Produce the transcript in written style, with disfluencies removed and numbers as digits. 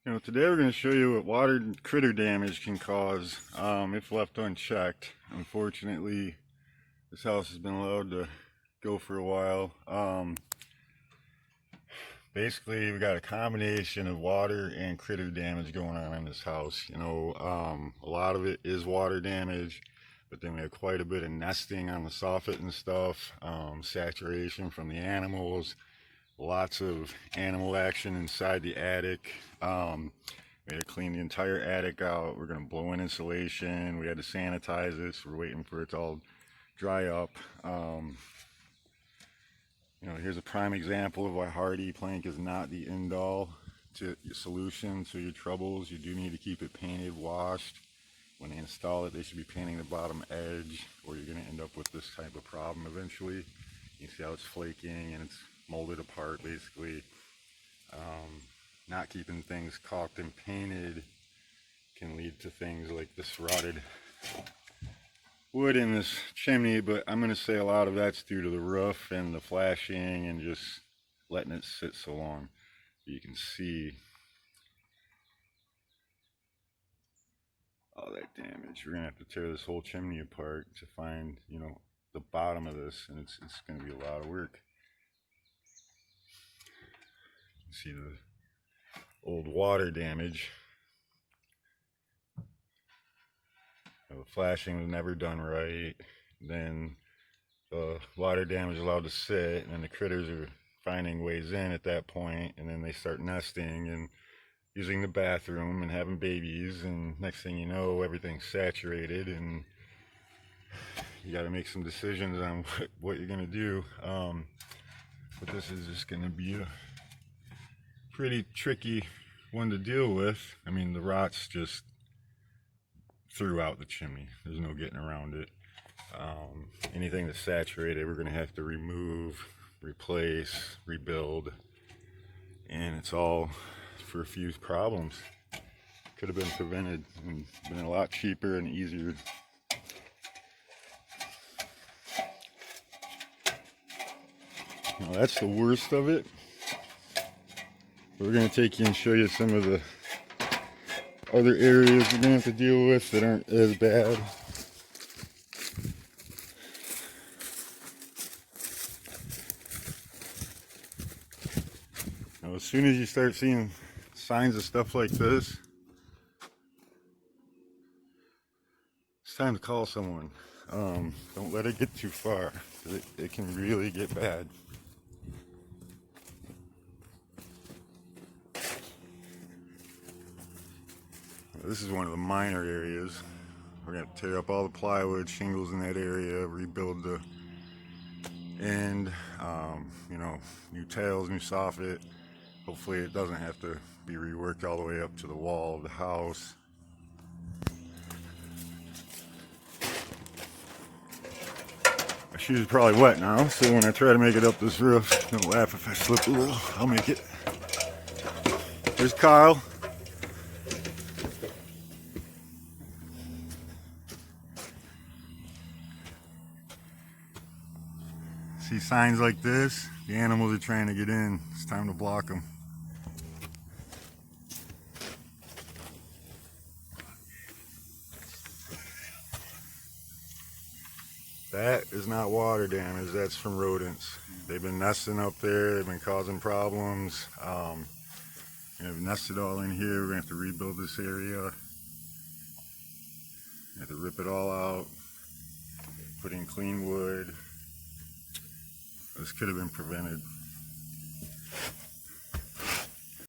Today we're going to show you what water and critter damage can cause if left unchecked. Unfortunately, this house has been allowed to go for a while. Basically, we got a combination of water and critter damage going on in this house. A lot of it is water damage, but then we have quite a bit of nesting on the soffit and stuff, saturation from the animals. Lots of animal action inside the attic. We had to clean the entire attic out. We're going to blow in insulation. We had to sanitize it, so we're waiting for it to all dry up. Here's a prime example of why hardy plank is not the end-all to solution to your troubles. You do need to keep it painted, washed. When they install it, they should be painting the bottom edge, or you're going to end up with this type of problem eventually. You see how it's flaking and it's molded apart basically. Not keeping things caulked and painted can lead to things like this rotted wood in this chimney, but I'm going to say a lot of that's due to the roof and the flashing and just letting it sit so long. You can see all that damage. We're going to have to tear this whole chimney apart to find, the bottom of this, and it's going to be a lot of work. See the old water damage. The flashing was never done right. Then the water damage allowed to sit, and then the critters are finding ways in at that point, and then they start nesting and using the bathroom and having babies, and next thing you know, everything's saturated, and you got to make some decisions on what you're going to do. But this is just going to be a pretty tricky one to deal with. I mean, the rot's just throughout the chimney. There's no getting around it. Anything that's saturated, we're going to have to remove, replace, rebuild, and it's all for a few problems. Could have been prevented and been a lot cheaper and easier. That's the worst of it. We're going to take you and show you some of the other areas we're going to have to deal with that aren't as bad. As soon as you start seeing signs of stuff like this, it's time to call someone. Don't let it get too far, because it can really get bad. This is one of the minor areas. We're going to tear up all the plywood, shingles in that area, rebuild the end, new tiles, new soffit. Hopefully it doesn't have to be reworked all the way up to the wall of the house. My shoes are probably wet now, so when I try to make it up this roof, don't laugh if I slip a little. I'll make it. There's Kyle. See signs like this, the animals are trying to get in. It's time to block them. That is not water damage, that's from rodents. They've been nesting up there, they've been causing problems. They've nested all in here. We're going to have to rebuild this area. We have to rip it all out, put in clean wood. This could have been prevented.